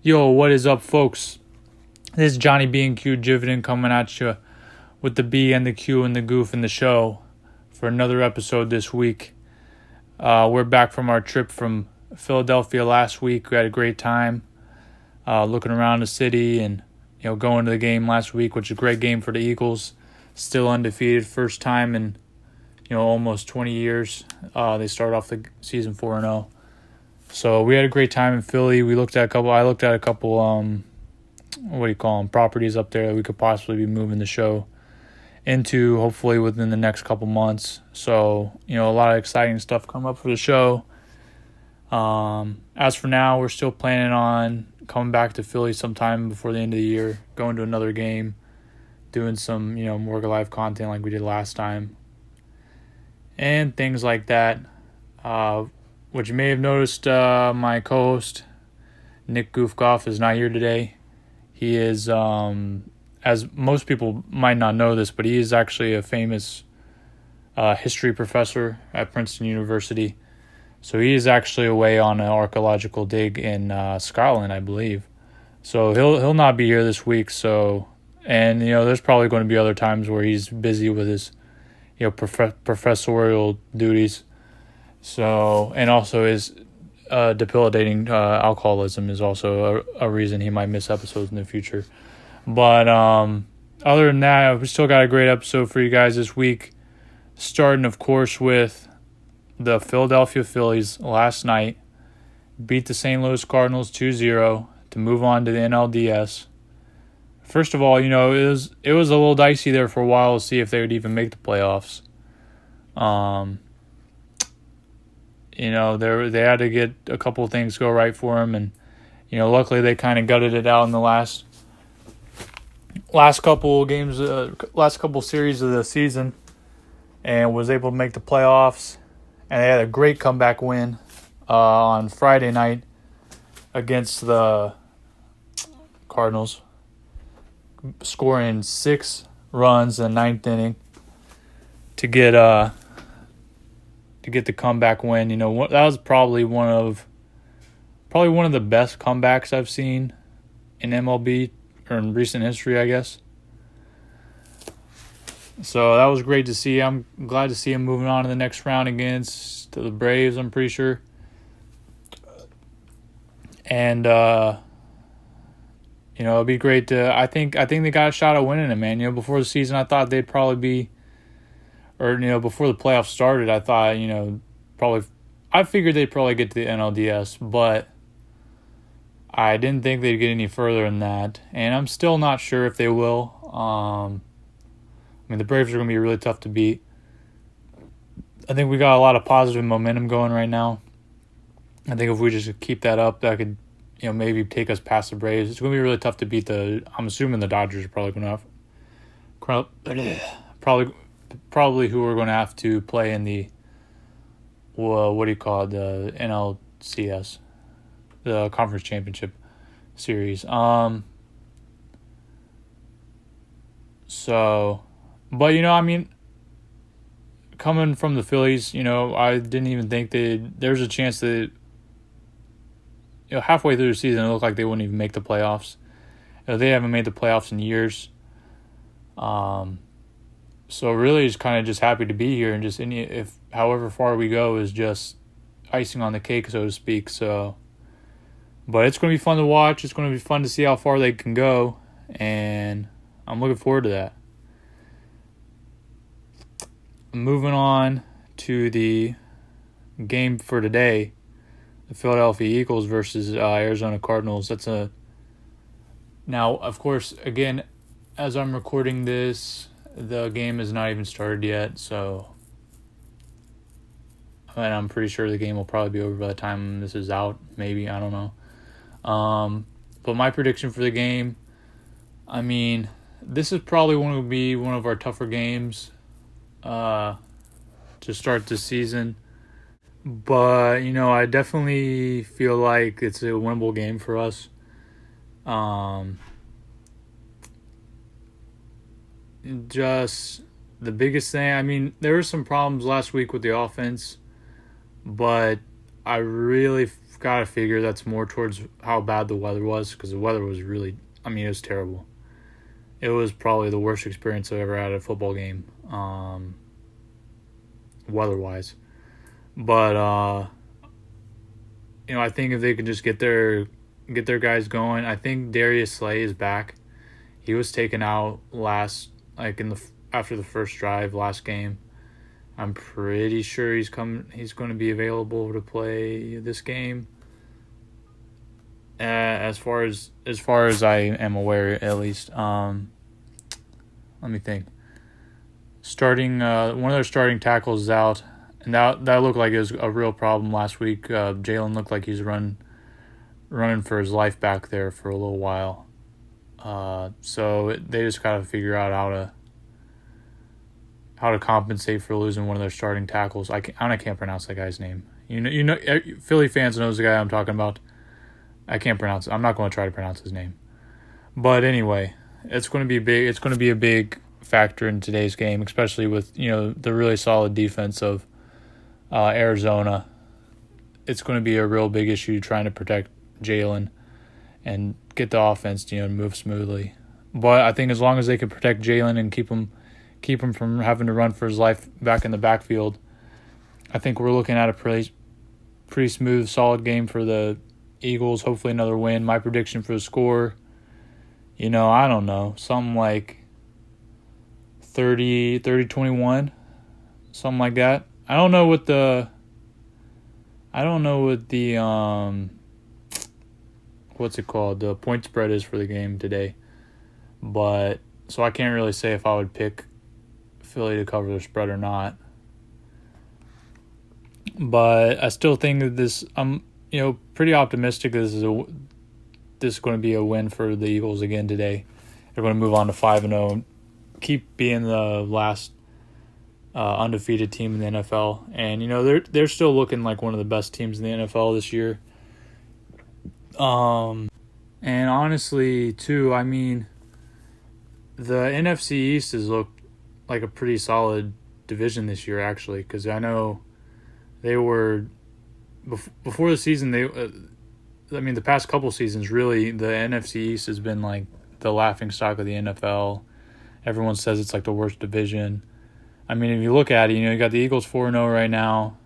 Yo, what is up, folks? This is Johnny Bnq Jividin coming at you with the B and the Q and the Goof in the show for another episode this week. We're back from our trip from Philadelphia last week. We had a great time looking around the city and going to the game last week, which is a great game for the Eagles. Still undefeated, first time in almost 20 years. They started off the season 4-0. So we had a great time in Philly. I looked at a couple properties up there that we could possibly be moving the show into, hopefully within the next couple months. So, a lot of exciting stuff coming up for the show. As for now, we're still planning on coming back to Philly sometime before the end of the year, going to another game, doing some, more live content like we did last time, and things like that. Which you may have noticed, my co-host, Nick Goof Goff, is not here today. He is, as most people might not know this, but he is actually a famous history professor at Princeton University. So he is actually away on an archaeological dig in Scotland, I believe. So he'll not be here this week. So, and there's probably going to be other times where he's busy with his professorial duties. So, and also his debilitating alcoholism is also a reason he might miss episodes in the future. But other than that, we still got a great episode for you guys this week. Starting, of course, with the Philadelphia Phillies last night. Beat the St. Louis Cardinals 2-0 to move on to the NLDS. First of all, it was a little dicey there for a while to see if they would even make the playoffs. They had to get a couple of things go right for them, and luckily they kind of gutted it out in the last couple games, last couple series of the season, and was able to make the playoffs. And they had a great comeback win on Friday night against the Cardinals, scoring 6 runs in the ninth inning to get the comeback win. That was probably one of the best comebacks I've seen in MLB or in recent history, I guess. So that was great to see. I'm glad to see him moving on to the next round against the Braves, I'm pretty sure. And it'd be great to. I think they got a shot at winning it, man. Before the season, I thought they'd probably be. Or, before the playoffs started, I thought, I figured they'd probably get to the NLDS, but I didn't think they'd get any further than that. And I'm still not sure if they will. The Braves are going to be really tough to beat. I think we got a lot of positive momentum going right now. I think if we just keep that up, that could, maybe take us past the Braves. It's going to be really tough to beat I'm assuming the Dodgers are probably going to probably who we're going to have to play in the, the NLCS, the Conference Championship Series. Coming from the Phillies, I didn't even think there's a chance that, halfway through the season, it looked like they wouldn't even make the playoffs. They haven't made the playoffs in years. So really just kind of just happy to be here, and just if however far we go is just icing on the cake, so to speak. So, but it's going to be fun to watch. It's going to be fun to see how far they can go, and I'm looking forward to that. Moving on to the game for today, the Philadelphia Eagles versus Arizona Cardinals. Now, of course, again, as I'm recording this, the game is not even started yet, so and I'm pretty sure the game will probably be over by the time this is out, maybe, I don't know. But my prediction for the game, this is probably going to be one of our tougher games to start the season. But, I definitely feel like it's a winnable game for us. Just the biggest thing, there were some problems last week with the offense, but I really gotta figure that's more towards how bad the weather was, because the weather was really, it was terrible. It was probably the worst experience I've ever had at a football game, weather-wise. But I think if they could just get their guys going, I think Darius Slay is back. He was taken out after the first drive last game. I'm pretty sure he's going to be available to play this game. As far as I am aware, at least. Let me think. One of their starting tackles is out, and that looked like it was a real problem last week. Jalen looked like he's running for his life back there for a little while. So they just got to figure out how to compensate for losing one of their starting tackles. I can't pronounce that guy's name. Philly fans knows the guy I'm talking about. I can't pronounce it. I'm not going to try to pronounce his name. But anyway, it's going to be big. It's going to be a big factor in today's game, especially with the really solid defense of Arizona. It's going to be a real big issue trying to protect Jalen and get the offense to move smoothly. But I think as long as they can protect Jalen and keep him from having to run for his life back in the backfield, I think we're looking at a pretty smooth, solid game for the Eagles. Hopefully another win. My prediction for the score, I don't know, something like 30-21, something like that. I don't know what the what's it called, the point spread is for the game today. But so I can't really say if I would pick Philly to cover the spread or not. But I still think that I'm pretty optimistic this is going to be a win for the Eagles again today. They're going to move on to 5-0, keep being the last undefeated team in the NFL, and they're still looking like one of the best teams in the NFL this year. And honestly, too, the NFC East has looked like a pretty solid division this year, actually, because I know they were before the season. The past couple seasons, really, the NFC East has been like the laughing stock of the NFL. Everyone says it's like the worst division. If you look at it, you got the Eagles 4-0 right now.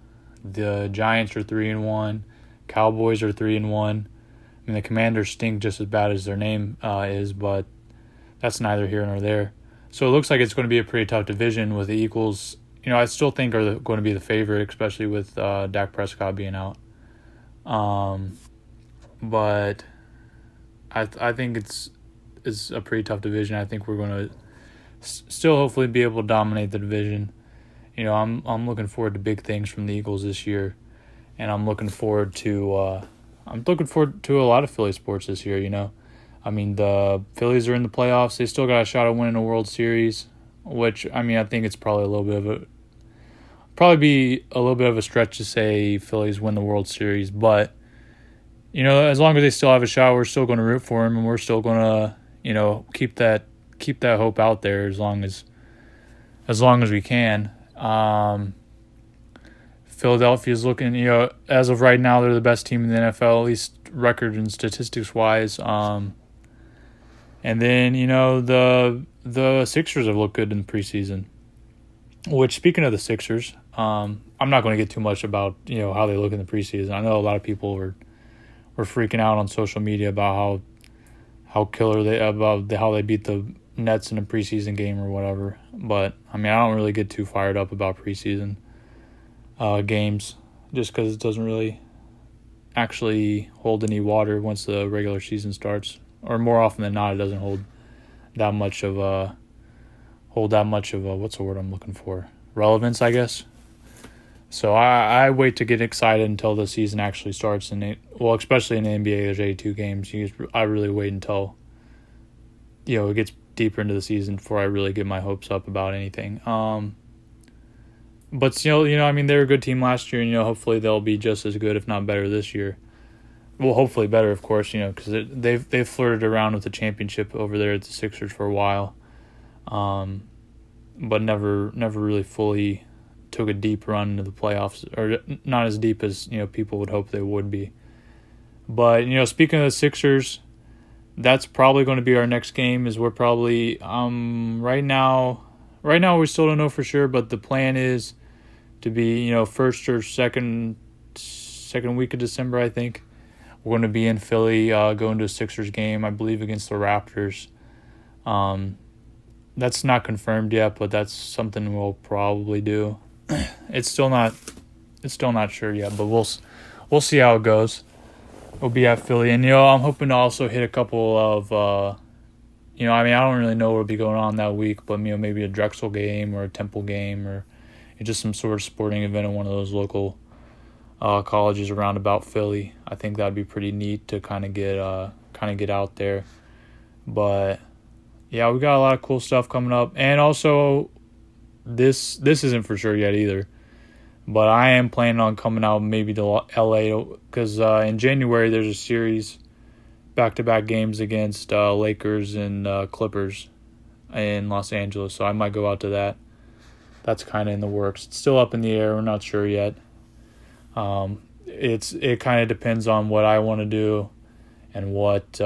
The Giants are 3-1. Cowboys are 3-1. The Commanders stink just as bad as their name is, but that's neither here nor there. So it looks like it's going to be a pretty tough division with the Eagles. I still think are going to be the favorite, especially with Dak Prescott being out. But I think it's a pretty tough division. I think we're going to still hopefully be able to dominate the division. I'm looking forward to big things from the Eagles this year, and I'm looking forward to a lot of Philly sports this year. The Phillies are in the playoffs. They still got a shot at winning a World Series, which I think it's probably be a little bit of a stretch to say Phillies win the World Series, but as long as they still have a shot, we're still going to root for them, and we're still going to keep that hope out there as long as we can. Philadelphia's looking, as of right now, they're the best team in the NFL, at least record and statistics wise. And then the Sixers have looked good in the preseason. Which, speaking of the Sixers, I'm not going to get too much about how they look in the preseason. I know a lot of people were freaking out on social media about how they beat the Nets in a preseason game or whatever. But I don't really get too fired up about preseason games just because it doesn't really actually hold any water once the regular season starts, or more often than not, it doesn't hold that much of a what's the word I'm looking for? Relevance, I guess. So I wait to get excited until the season actually starts, especially in the NBA, there's 82 games. I really wait until it gets deeper into the season before I really get my hopes up about anything. But still, they're a good team last year, and hopefully they'll be just as good, if not better, this year. Well, hopefully better, of course, because they've flirted around with the championship over there at the Sixers for a while, but never really fully took a deep run into the playoffs, or not as deep as people would hope they would be. But, speaking of the Sixers, that's probably going to be our next game. Is we're probably right now we still don't know for sure, but the plan is to be first or second week of December. I think we're going to be in Philly, going to a Sixers game, I believe, against the Raptors. That's not confirmed yet, but that's something we'll probably do. It's still not sure yet, but we'll see how it goes. We'll be at Philly, and I'm hoping to also hit a couple of I don't really know what'll be going on that week, but maybe a Drexel game or a Temple game or just some sort of sporting event in one of those local colleges around about Philly. I think that'd be pretty neat to kind of get out there. But yeah, we got a lot of cool stuff coming up, and also this isn't for sure yet either. But I am planning on coming out maybe to LA because in January there's a series, back-to-back games against Lakers and Clippers in Los Angeles. So I might go out to that. That's kind of in the works. It's still up in the air. We're not sure yet. It kind of depends on what I want to do and what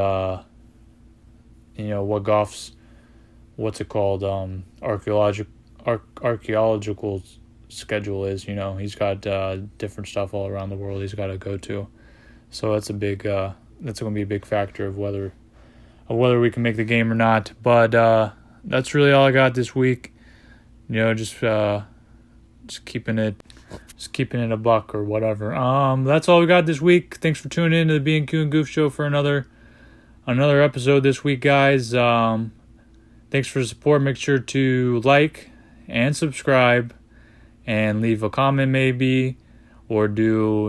what Goff's archaeological schedule is. He's got different stuff all around the world he's got to go to, so that's going to be a big factor of whether we can make the game or not. But that's really all I got this week. Just keeping it a buck or whatever. That's all we got this week. Thanks for tuning in to the Bnq and Goof show for another episode this week, guys. Thanks for the support. Make sure to like and subscribe and leave a comment maybe, or do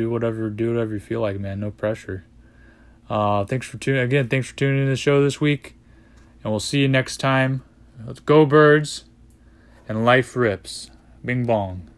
whatever you feel like, man. No pressure. Thanks for tuning in to the show this week, and we'll see you next time. Let's go, Birds, and life rips. Bing bong.